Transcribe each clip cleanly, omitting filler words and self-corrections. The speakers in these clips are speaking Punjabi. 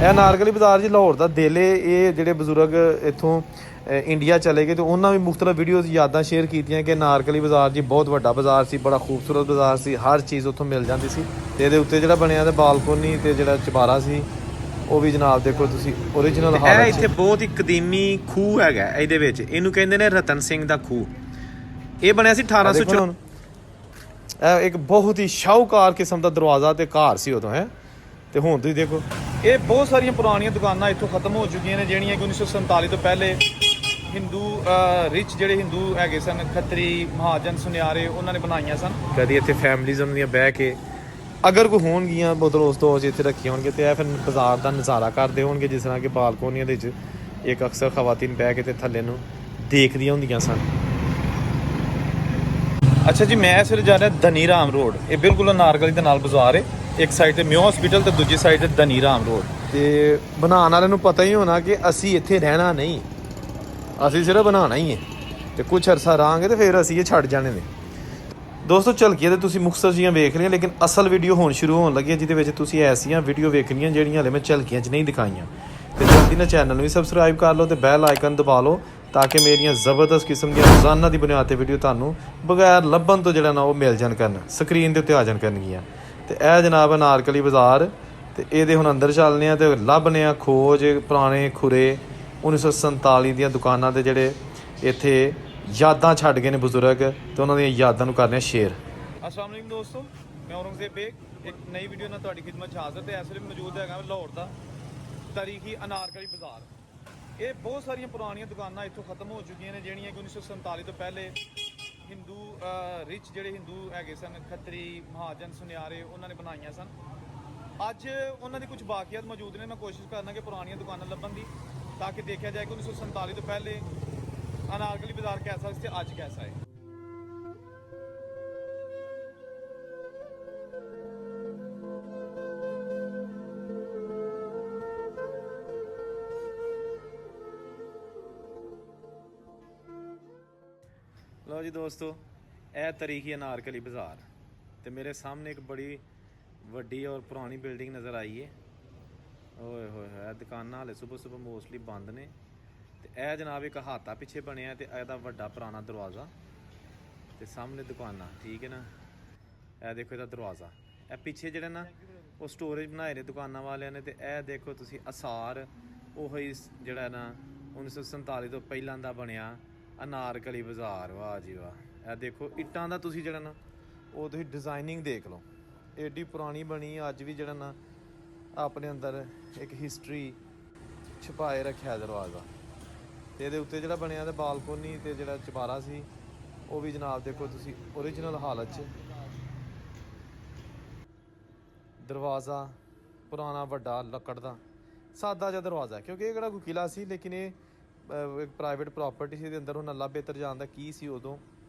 ਇਹ ਅਨਾਰਕਲੀ ਬਾਜ਼ਾਰ ਜੀ ਲਾਹੌਰ ਦਾ ਦਿਲ ਏ। ਇਹ ਜਿਹੜੇ ਬਜ਼ੁਰਗ ਇੱਥੋਂ ਇੰਡੀਆ ਚਲੇ ਗਏ ਤੇ ਉਹਨਾਂ ਵੀ ਮੁਖਤਲਿਫ ਵੀਡੀਓਜ਼ ਯਾਦਾਂ ਸ਼ੇਅਰ ਕੀਤੀਆਂ ਕਿ ਅਨਾਰਕਲੀ ਬਾਜ਼ਾਰ ਜੀ ਬਹੁਤ ਵੱਡਾ ਬਾਜ਼ਾਰ ਸੀ, ਬੜਾ ਖੂਬਸੂਰਤ ਬਾਜ਼ਾਰ ਸੀ, ਹਰ ਚੀਜ਼ ਉੱਥੋਂ ਮਿਲ ਜਾਂਦੀ ਸੀ। ਤੇ ਇਹਦੇ ਉੱਤੇ ਜਿਹੜਾ ਬਣਿਆ ਤੇ ਬਾਲਕੋਨੀ ਤੇ ਜਿਹੜਾ ਚੁਬਾਰਾ ਸੀ ਉਹ ਵੀ ਜਨਾਬ ਦੇਖੋ ਤੁਸੀਂ ਓਰੀਜਨਲ ਹਾਲਤ। ਇਹ ਇੱਥੇ ਬਹੁਤ ਹੀ ਕਦੀਮੀ ਖੂਹ ਹੈਗਾ ਇਹਦੇ ਵਿੱਚ, ਇਹਨੂੰ ਕਹਿੰਦੇ ਨੇ ਰਤਨ ਸਿੰਘ ਦਾ ਖੂਹ। ਇਹ ਬਣਿਆ ਸੀ 1800। ਇਹ ਇੱਕ ਬਹੁਤ ਹੀ ਸ਼ਾਹੂਕਾਰ ਕਿਸਮ ਦਾ ਦਰਵਾਜ਼ਾ ਤੇ ਘਰ ਸੀ ਉਦੋਂ ਹੈ। ਤੇ ਹੁਣ ਤੁਸੀਂ ਦੇਖੋ ਇਹ ਬਹੁਤ ਸਾਰੀਆਂ ਪੁਰਾਣੀਆਂ ਦੁਕਾਨਾਂ ਇੱਥੋਂ ਖਤਮ ਹੋ ਚੁੱਕੀਆਂ ਨੇ, ਜਿਹੜੀਆਂ ਕਿ 1947 ਤੋਂ ਪਹਿਲੇ ਹਿੰਦੂ ਰਿਚ ਜਿਹੜੇ ਹਿੰਦੂ ਹੈਗੇ ਸਨ, ਖੱਤਰੀ ਮਹਾਜਨ ਸੁਨਿਆਰੇ, ਉਹਨਾਂ ਨੇ ਬਣਾਈਆਂ ਸਨ। ਕਦੀ ਇੱਥੇ ਫੈਮਲੀਜ਼ ਉਹਨਾਂ ਦੀਆਂ ਬਹਿ ਕੇ ਅਗਰ ਕੋਈ ਹੋਣਗੀਆਂ ਮਤਲਬ ਉਸ ਤੋਂ ਇੱਥੇ ਰੱਖੀਆਂ ਹੋਣਗੇ ਤੇ ਇਹ ਫਿਰ ਬਾਜ਼ਾਰ ਦਾ ਨਜ਼ਾਰਾ ਕਰਦੇ ਹੋਣਗੇ, ਜਿਸ ਤਰ੍ਹਾਂ ਕਿ ਬਾਲਕੋਨੀਆਂ ਦੇ ਵਿੱਚ ਇੱਕ ਅਕਸਰ ਖਵਾਤੀਨ ਬਹਿ ਕੇ ਤੇ ਥੱਲੇ ਨੂੰ ਦੇਖਦੀਆਂ ਹੁੰਦੀਆਂ ਸਨ। ਅੱਛਾ ਜੀ, ਮੈਂ ਇਸ ਵੇਲੇ ਜਾ ਰਿਹਾ ਧਨੀ ਰਾਮ ਰੋਡ। ਇਹ ਬਿਲਕੁਲ ਅਨਾਰਕਲੀ ਦੇ ਨਾਲ ਬਾਜ਼ਾਰ ਹੈ। ਇੱਕ ਸਾਈਡ ਤੇ ਮਿਓ ਹਸਪੀਟਲ ਤੇ ਦੂਜੀ ਸਾਈਡ ਤੇ ਧਨੀ ਰਾਮ ਰੋਡ। ਤੇ ਬਣਾਉਣ ਵਾਲਿਆਂ ਨੂੰ ਪਤਾ ਹੀ ਹੋਣਾ ਕਿ ਅਸੀਂ ਇੱਥੇ ਰਹਿਣਾ ਨਹੀਂ, ਅਸੀਂ ਸਿਰਫ ਬਣਾਉਣਾ ਹੀ ਹੈ ਤੇ ਕੁਝ ਅਰਸਾ ਰਹਾਂਗੇ ਤੇ ਫਿਰ ਅਸੀਂ ਇਹ ਛੱਡ ਜਾਣੇ ਨੇ। ਦੋਸਤੋ ਝਲਕੀਆਂ ਤੇ ਤੁਸੀਂ ਮੁਖਤਸਰ ਜੀਆਂ ਵੇਖ ਰਹੀਆਂ, ਲੇਕਿਨ ਅਸਲ ਵੀਡੀਓ ਹੁਣ ਸ਼ੁਰੂ ਹੋਣ ਲੱਗੀ ਹੈ ਜਿਹਦੇ ਵਿੱਚ ਤੁਸੀਂ ਐਸੀਆਂ ਵੀਡੀਓ ਵੇਖਣੀਆਂ ਜਿਹੜੀਆਂ ਹਲੇ ਮੈਂ ਝਲਕੀਆਂ 'ਚ ਨਹੀਂ ਦਿਖਾਈਆਂ। ਤੇ ਜਲਦੀ ਨਾਲ ਚੈਨਲ ਨੂੰ ਵੀ ਸਬਸਕ੍ਰਾਈਬ ਕਰ ਲਓ ਤੇ ਬੈਲ ਆਈਕਨ ਦਬਾ ਲਓ ਤਾਂ ਕਿ ਮੇਰੀਆਂ ਜ਼ਬਰਦਸਤ ਕਿਸਮ ਦੀਆਂ ਰੋਜ਼ਾਨਾ ਦੀ ਬੁਨਿਆਦ ਤੇ ਵੀਡੀਓ ਤੁਹਾਨੂੰ ਬਗੈਰ ਲੱਭਣ ਤੋਂ ਜਿਹੜਾ ਨਾ ਉਹ ਮਿਲ ਜਾਣ ਕਰਨ, ਸਕਰੀਨ ਦੇ ਉੱਤੇ ਆ ਜਾਣ ਕਰਨਗੀਆਂ। ਤੇ ਇਹ ਜਨਾਬ ਅਨਾਰਕਲੀ ਬਾਜ਼ਾਰ ਤੇ ਇਹਦੇ ਹੁਣ ਅੰਦਰ ਚੱਲਦੇ ਆ ਤੇ ਲੱਭਨੇ ਆ ਖੋਜ ਪੁਰਾਣੇ ਖੁਰੇ 1947 ਦੀਆਂ ਦੁਕਾਨਾਂ ਤੇ ਜਿਹੜੇ ਇੱਥੇ ਯਾਦਾਂ ਛੱਡ ਗਏ ਨੇ ਬਜ਼ੁਰਗ, ਤੇ ਉਹਨਾਂ ਦੀਆਂ ਯਾਦਾਂ ਨੂੰ ਕਰਨੇ ਸ਼ੇਅਰ। अस्सलाम वालेकुम दोस्तों, मैं औरंगजेब बेग एक नई वीडियो ਨਾਲ ਤੁਹਾਡੀ ਖਿਦਮਤ 'ਚ ਹਾਜ਼ਰ ਤੇ ਇਸ ਵੇਲੇ ਮੌਜੂਦ ਹੈਗਾ ਲਾਹੌਰ ਦਾ ਤਾਰੀਖੀ ਅਨਾਰਕਲੀ ਬਾਜ਼ਾਰ। ਇਹ ਬਹੁਤ ਸਾਰੀਆਂ ਪੁਰਾਣੀਆਂ ਦੁਕਾਨਾਂ ਇੱਥੋਂ ਖਤਮ ਹੋ ਚੁੱਕੀਆਂ ਨੇ, ਜਿਹੜੀਆਂ ਕਿ 1947 ਤੋਂ ਪਹਿਲੇ ਹਿੰਦੂ ਰਿਚ ਜਿਹੜੇ ਹਿੰਦੂ ਹੈਗੇ ਸਨ, ਖੱਤਰੀ ਮਹਾਜਨ ਸੁਨਿਆਰੇ, ਉਹਨਾਂ ਨੇ ਬਣਾਈਆਂ ਸਨ। ਅੱਜ ਉਹਨਾਂ ਦੀ ਕੁਝ ਬਾਕੀਆਤ ਮੌਜੂਦ ਨੇ। ਮੈਂ ਕੋਸ਼ਿਸ਼ ਕਰਨਾ ਕਿ ਪੁਰਾਣੀਆਂ ਦੁਕਾਨਾਂ ਲੱਭਣ ਦੀ, ਤਾਂ ਕਿ ਦੇਖਿਆ ਜਾਏ ਕਿ 1947 ਤੋਂ ਪਹਿਲੇ ਅਨਾਰਕਲੀ ਬਾਜ਼ਾਰ ਕੈਸਾ ਸੀ ਤੇ ਅੱਜ ਕੈਸਾ ਹੈ। ਲਓ ਜੀ ਦੋਸਤੋ, ਇਹ ਤਾਰੀਖੀ ਅਨਾਰਕਲੀ ਬਾਜ਼ਾਰ ਤੇ ਮੇਰੇ ਸਾਹਮਣੇ ਇੱਕ ਬੜੀ ਵੱਡੀ ਔਰ ਪੁਰਾਣੀ ਬਿਲਡਿੰਗ ਨਜ਼ਰ ਆਈ ਹੈ। ਓਏ ਹੋਏ ਹੋਏ, ਦੁਕਾਨਾਂ ਹਾਲੇ ਸੁਬਹ ਮੋਸਟਲੀ ਬੰਦ ਨੇ। ਤੇ ਇਹ ਜਨਾਬ ਇੱਕ ਹਾਤਾ ਪਿੱਛੇ ਬਣਿਆ ਤੇ ਇਹਦਾ ਵੱਡਾ ਪੁਰਾਣਾ ਦਰਵਾਜ਼ਾ ਤੇ ਸਾਹਮਣੇ ਦੁਕਾਨਾਂ, ਠੀਕ ਹੈ ਨਾ। ਇਹ ਦੇਖੋ ਇਹਦਾ ਦਰਵਾਜ਼ਾ, ਇਹ ਪਿੱਛੇ ਜਿਹੜਾ ਨਾ ਉਹ ਸਟੋਰੇਜ ਬਣਾਏ ਨੇ ਦੁਕਾਨਾਂ ਵਾਲਿਆਂ ਨੇ। ਤੇ ਇਹ ਦੇਖੋ ਤੁਸੀਂ ਅਸਾਰ ਉਹੀ ਜਿਹੜਾ ਨਾ 1947 ਤੋਂ ਪਹਿਲਾਂ ਦਾ ਬਣਿਆ ਅਨਾਰਕਲੀ ਬਾਜ਼ਾਰ। ਵਾਹ ਜੀ ਵਾਹ, ਇਹ ਦੇਖੋ ਇੱਟਾਂ ਦਾ ਤੁਸੀਂ ਜਿਹੜਾ ਨਾ ਉਹ ਤੁਸੀਂ ਡਿਜ਼ਾਈਨਿੰਗ ਦੇਖ ਲਓ, ਏਡੀ ਪੁਰਾਣੀ ਬਣੀ। ਅੱਜ ਵੀ ਜਿਹੜਾ ਨਾ ਆਪਣੇ ਅੰਦਰ ਇੱਕ ਹਿਸਟਰੀ ਛੁਪਾਏ ਰੱਖਿਆ ਦਰਵਾਜ਼ਾ। ਤੇ ਇਹਦੇ ਉੱਤੇ ਜਿਹੜਾ ਬਣਿਆ ਤੇ ਬਾਲਕੋਨੀ ਤੇ ਜਿਹੜਾ ਚੁਬਾਰਾ ਸੀ ਉਹ ਵੀ ਜਨਾਬ ਦੇਖੋ ਤੁਸੀਂ ਓਰੀਜਨਲ ਹਾਲਤ 'ਚ। ਦਰਵਾਜ਼ਾ ਪੁਰਾਣਾ ਵੱਡਾ ਲੱਕੜ ਦਾ ਸਾਦਾ ਜਿਹਾ ਦਰਵਾਜ਼ਾ, ਕਿਉਂਕਿ ਇਹ ਕਿਹੜਾ ਕੋਈ ਕਿਲਾ ਸੀ, ਲੇਕਿਨ ਇਹ ਇੱਕ ਪ੍ਰਾਈਵੇਟ ਪ੍ਰਾਪਰਟੀ ਸੀ। ਇਹਦੇ ਅੰਦਰ ਹੁਣ ਅੱਲਾ ਬਿਹਤਰ ਜਾਣਦਾ ਕੀ ਸੀ ਉਦੋਂ।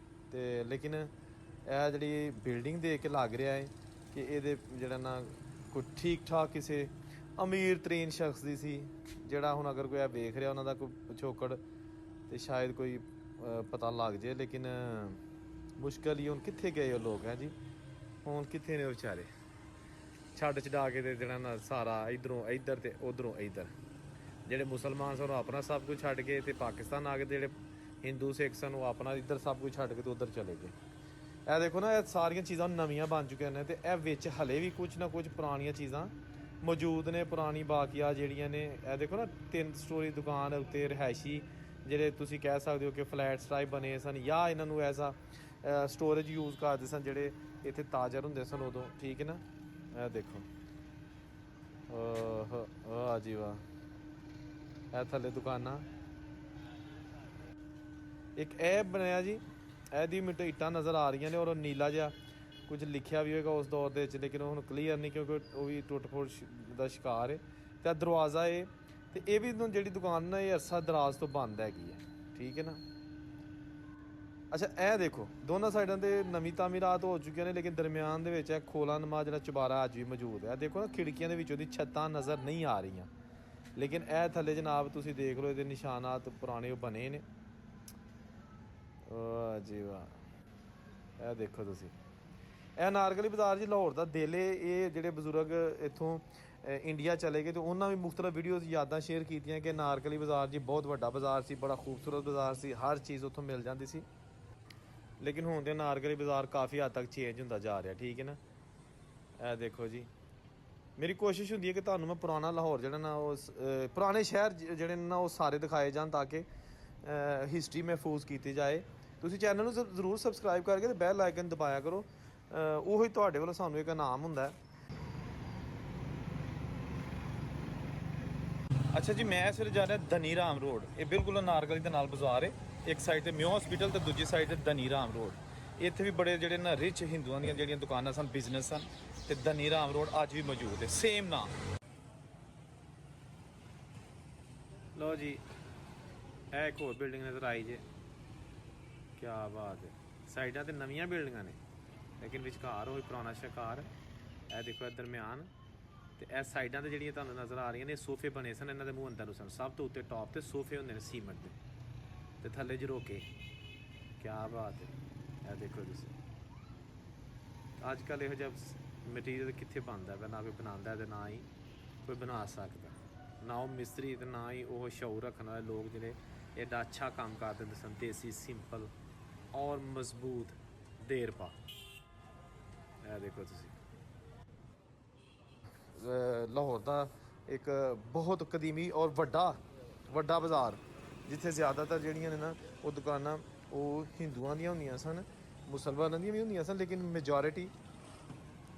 ਤੇ ਲੇਕਿਨ ਇਹ ਜਿਹੜੀ ਬਿਲਡਿੰਗ ਦੇਖ ਕੇ ਲੱਗ ਰਿਹਾ ਹੈ ਕਿ ਇਹਦੇ ਜਿਹੜਾ ਨਾ ਕੋਈ ਠੀਕ ਠਾਕ ਕਿਸੇ ਅਮੀਰ ਤਰੀਨ ਸ਼ਖਸ ਦੀ ਸੀ, ਜਿਹੜਾ ਹੁਣ ਅਗਰ ਕੋਈ ਇਹ ਵੇਖ ਰਿਹਾ ਉਹਨਾਂ ਦਾ ਕੋਈ ਪਿਛੋਕੜ ਤੇ ਸ਼ਾਇਦ ਕੋਈ ਪਤਾ ਲੱਗ ਜਾਏ। ਲੇਕਿਨ ਮੁਸ਼ਕਲ ਹੀ, ਹੁਣ ਕਿੱਥੇ ਗਏ ਉਹ ਲੋਕ ਹੈ ਜੀ, ਹੁਣ ਕਿੱਥੇ ਨੇ ਉਹ ਵਿਚਾਰੇ ਛੱਡ ਛਡਾ ਕੇ ਤੇ ਜਿਹੜਾ ਨਾ ਸਾਰਾ ਇੱਧਰੋਂ ਇੱਧਰ ਤੇ ਉੱਧਰੋਂ ਇੱਧਰ। ਜਿਹੜੇ ਮੁਸਲਮਾਨ ਸਨ ਉਹ ਆਪਣਾ ਸਭ ਕੁਝ ਛੱਡ ਕੇ ਤੇ ਪਾਕਿਸਤਾਨ ਆ ਗਏ, ਜਿਹੜੇ ਹਿੰਦੂ ਸਿੱਖ ਸਨ ਉਹ ਆਪਣਾ ਇੱਧਰ ਸਭ ਕੁਝ ਛੱਡ ਕੇ ਤੇ ਉੱਧਰ ਚਲੇ ਗਏ। ਇਹ ਦੇਖੋ ਨਾ, ਇਹ ਸਾਰੀਆਂ ਚੀਜ਼ਾਂ ਨਵੀਆਂ ਬਣ ਚੁੱਕੀਆਂ ਨੇ ਤੇ ਇਹ ਵਿੱਚ ਹਲੇ ਵੀ ਕੁਝ ਨਾ ਕੁਝ ਪੁਰਾਣੀਆਂ ਚੀਜ਼ਾਂ ਮੌਜੂਦ ਨੇ, ਪੁਰਾਣੀ ਬਾਕੀਆ ਜਿਹੜੀਆਂ ਨੇ। ਇਹ ਦੇਖੋ ਨਾ 3 ਸਟੋਰੀ ਦੁਕਾਨ ਉੱਤੇ ਰਿਹਾਇਸ਼ੀ ਜਿਹੜੇ ਤੁਸੀਂ ਕਹਿ ਸਕਦੇ ਹੋ ਕਿ ਫਲੈਟਸ ਟਾਈਪ ਬਣੇ ਸਨ, ਜਾਂ ਇਹਨਾਂ ਨੂੰ ਐਜ਼ ਆ ਸਟੋਰੇਜ ਯੂਜ਼ ਕਰਦੇ ਸਨ ਜਿਹੜੇ ਇੱਥੇ ਤਾਜਰ ਹੁੰਦੇ ਸਨ ਉਦੋਂ, ਠੀਕ ਹੈ ਨਾ। ਇਹ ਦੇਖੋ ਵਾਹ ਜੀ ਵਾਹ, ਇਹ ਥੱਲੇ ਦੁਕਾਨਾਂ। ਇੱਕ ਇਹ ਬਣਿਆ ਜੀ, ਇਹਦੀ ਮਿੱਟੀ ਇੱਟਾਂ ਨਜ਼ਰ ਆ ਰਹੀਆਂ ਨੇ ਔਰ ਨੀਲਾ ਜਿਹਾ ਕੁਝ ਲਿਖਿਆ ਵੀ ਹੋਏਗਾ ਉਸ ਦੌਰ ਦੇ ਵਿੱਚ, ਲੇਕਿਨ ਹੁਣ ਕਲੀਅਰ ਨਹੀਂ ਕਿਉਂਕਿ ਉਹ ਵੀ ਟੁੱਟ ਫੁੱਟ ਦਾ ਸ਼ਿਕਾਰ ਹੈ। ਤੇ ਇਹ ਦਰਵਾਜ਼ਾ ਹੈ ਤੇ ਇਹ ਵੀ ਜਿਹੜੀ ਦੁਕਾਨ ਨਾ ਇਹ ਅਰਸਾ ਦਰਾਜ਼ ਤੋਂ ਬੰਦ ਹੈਗੀ ਹੈ, ਠੀਕ ਹੈ ਨਾ। ਅੱਛਾ ਇਹ ਦੇਖੋ ਦੋਨਾਂ ਸਾਈਡਾਂ ਤੇ ਨਵੀਂ ਤਾਮੀਰਾਤ ਹੋ ਚੁੱਕੀਆਂ ਨੇ, ਲੇਕਿਨ ਦਰਮਿਆਨ ਦੇ ਵਿੱਚ ਇਹ ਖੋਲਾ ਨਮਾ ਜਿਹੜਾ ਚੁਬਾਰਾ ਅੱਜ ਵੀ ਮੌਜੂਦ ਹੈ। ਦੇਖੋ ਨਾ ਖਿੜਕੀਆਂ ਦੇ ਵਿੱਚ ਉਹਦੀ ਛੱਤਾਂ ਨਜ਼ਰ ਨਹੀਂ ਆ ਰਹੀਆਂ, ਲੇਕਿਨ ਇਹ ਥੱਲੇ ਜਨਾਬ ਤੁਸੀਂ ਦੇਖ ਲਓ ਇਹਦੇ ਨਿਸ਼ਾਨਾਤ ਪੁਰਾਣੇ ਉਹ ਬਣੇ ਨੇ। ਵਾਹ ਜੀ ਵਾਹ, ਇਹ ਦੇਖੋ ਤੁਸੀਂ ਇਹ ਅਨਾਰਕਲੀ ਬਾਜ਼ਾਰ ਜੀ ਲਾਹੌਰ ਦਾ ਦਿਲ ਏ। ਇਹ ਜਿਹੜੇ ਬਜ਼ੁਰਗ ਇੱਥੋਂ ਇੰਡੀਆ ਚਲੇ ਗਏ ਤੇ ਉਹਨਾਂ ਵੀ ਮੁਖਤਲਿਫ ਵੀਡੀਓਜ਼ ਯਾਦਾਂ ਸ਼ੇਅਰ ਕੀਤੀਆਂ ਕਿ ਅਨਾਰਕਲੀ ਬਾਜ਼ਾਰ ਜੀ ਬਹੁਤ ਵੱਡਾ ਬਾਜ਼ਾਰ ਸੀ, ਬੜਾ ਖੂਬਸੂਰਤ ਬਾਜ਼ਾਰ ਸੀ, ਹਰ ਚੀਜ਼ ਉੱਥੋਂ ਮਿਲ ਜਾਂਦੀ ਸੀ। ਲੇਕਿਨ ਹੁਣ ਤੇ ਅਨਾਰਕਲੀ ਬਾਜ਼ਾਰ ਕਾਫੀ ਹੱਦ ਤੱਕ ਚੇਂਜ ਹੁੰਦਾ ਜਾ ਰਿਹਾ, ਠੀਕ ਹੈ ਨਾ। ਇਹ ਦੇਖੋ ਜੀ, ਮੇਰੀ ਕੋਸ਼ਿਸ਼ ਹੁੰਦੀ ਹੈ ਕਿ ਤੁਹਾਨੂੰ ਮੈਂ ਪੁਰਾਣਾ ਲਾਹੌਰ ਜਿਹੜਾ ਨਾ ਉਹ ਪੁਰਾਣੇ ਸ਼ਹਿਰ ਜਿਹੜੇ ਨੇ ਨਾ ਉਹ ਸਾਰੇ ਦਿਖਾਏ ਜਾਣ ਤਾਂ ਕਿ ਹਿਸਟਰੀ ਮਹਿਫੂਜ਼ ਕੀਤੀ ਜਾਏ। ਤੁਸੀਂ ਚੈਨਲ ਨੂੰ ਜ਼ਰੂਰ ਸਬਸਕ੍ਰਾਈਬ ਕਰਕੇ ਤੇ ਬੈਲ ਆਈਕਨ ਦਬਾਇਆ ਕਰੋ। ਉਹੀ ਤੁਹਾਡੇ ਵੱਲੋਂ ਸਾਨੂੰ ਇੱਕ ਇਨਾਮ ਹੁੰਦਾ ਹੈ। ਅੱਛਾ ਜੀ, ਮੈਂ ਇਸ ਵੇਲੇ ਜਾ ਰਿਹਾ ਧਨੀ ਰਾਮ ਰੋਡ। ਇਹ ਬਿਲਕੁਲ ਅਨਾਰਕਲੀ ਦੇ ਨਾਲ ਬਾਜ਼ਾਰ ਹੈ। ਇੱਕ ਸਾਈਡ ਤੇ ਮਿਓ ਹਸਪੀਟਲ ਤੇ ਦੂਜੀ ਸਾਈਡ ਤੇ ਧਨੀ ਰਾਮ ਰੋਡ। ਇੱਥੇ ਵੀ ਬੜੇ ਜਿਹੜੇ ਨਾ ਰਿਚ ਹਿੰਦੂਆਂ ਦੀਆਂ ਜਿਹੜੀਆਂ ਦੁਕਾਨਾਂ ਸਨ, ਬਿਜ਼ਨਸ ਸਨ, ਤੇ ਧਨੀ ਰਾਮ ਰੋਡ ਅੱਜ ਵੀ ਮੌਜੂਦ ਹੈ, ਸੇਮ ਨਾਮ। ਲੋ ਜੀ, ਇਹ ਇੱਕ ਹੋਰ ਬਿਲਡਿੰਗ ਨਜ਼ਰ ਆਈ ਜੇ, ਕੀ ਬਾਤ ਹੈ। ਸਾਈਡਾਂ ਤੇ ਨਵੀਆਂ ਬਿਲਡਿੰਗਾਂ ਨੇ ਲੇਕਿਨ ਵਿਚਕਾਰ ਉਹ ਪੁਰਾਣਾ ਸ਼ਿਕਾਰ। ਇਹ ਦੇਖੋ ਇਹ ਦਰਮਿਆਨ ਤੇ ਇਹ ਸਾਈਡਾਂ ਤੇ ਜਿਹੜੀਆਂ ਤੁਹਾਨੂੰ ਨਜ਼ਰ ਆ ਰਹੀਆਂ ਨੇ ਸੋਫੇ ਬਣੇ ਸਨ, ਇਹਨਾਂ ਦੇ ਮੂੰਹ ਅੰਦਰ ਨੂੰ ਸਨ। ਸਭ ਤੋਂ ਉੱਤੇ ਟੌਪ ਤੇ ਸੋਫੇ ਹੁੰਦੇ ਨੇ ਸੀਮੈਂਟ ਦੇ, ਤੇ ਥੱਲੇ ਝਰੋਕੇ। ਕੀ ਬਾਤ ਹੈ। ਇਹ ਦੇਖੋ ਤੁਸੀਂ, ਅੱਜ ਕੱਲ੍ਹ ਇਹੋ ਜਿਹਾ ਮਟੀਰੀਅਲ ਕਿੱਥੇ ਬਣਦਾ ਪਿਆ, ਨਾ ਕੋਈ ਬਣਾਉਂਦਾ ਤੇ ਨਾ ਹੀ ਕੋਈ ਬਣਾ ਸਕਦਾ, ਨਾ ਉਹ ਮਿਸਤਰੀ ਤੇ ਨਾ ਹੀ ਉਹ ਸ਼ੌਰ ਰੱਖਣ ਵਾਲੇ ਲੋਕ ਜਿਹੜੇ ਐਡਾ ਅੱਛਾ ਕੰਮ ਕਰ ਦਿੰਦੇ ਸਨ, ਦੇਸੀ, ਸਿੰਪਲ ਔਰ ਮਜ਼ਬੂਤ ਦੇਰ ਪਾ। ਇਹ ਦੇਖੋ ਤੁਸੀਂ, ਲਾਹੌਰ ਦਾ ਇੱਕ ਬਹੁਤ ਕਦੀਮੀ ਔਰ ਵੱਡਾ ਬਾਜ਼ਾਰ, ਜਿੱਥੇ ਜ਼ਿਆਦਾਤਰ ਜਿਹੜੀਆਂ ਨੇ ਨਾ ਉਹ ਦੁਕਾਨਾਂ ਉਹ ਹਿੰਦੂਆਂ ਦੀਆਂ ਹੁੰਦੀਆਂ ਸਨ, ਮੁਸਲਮਾਨਾਂ ਦੀਆਂ ਵੀ ਹੁੰਦੀਆਂ ਸਨ, ਲੇਕਿਨ ਮੈਜੋਰਿਟੀ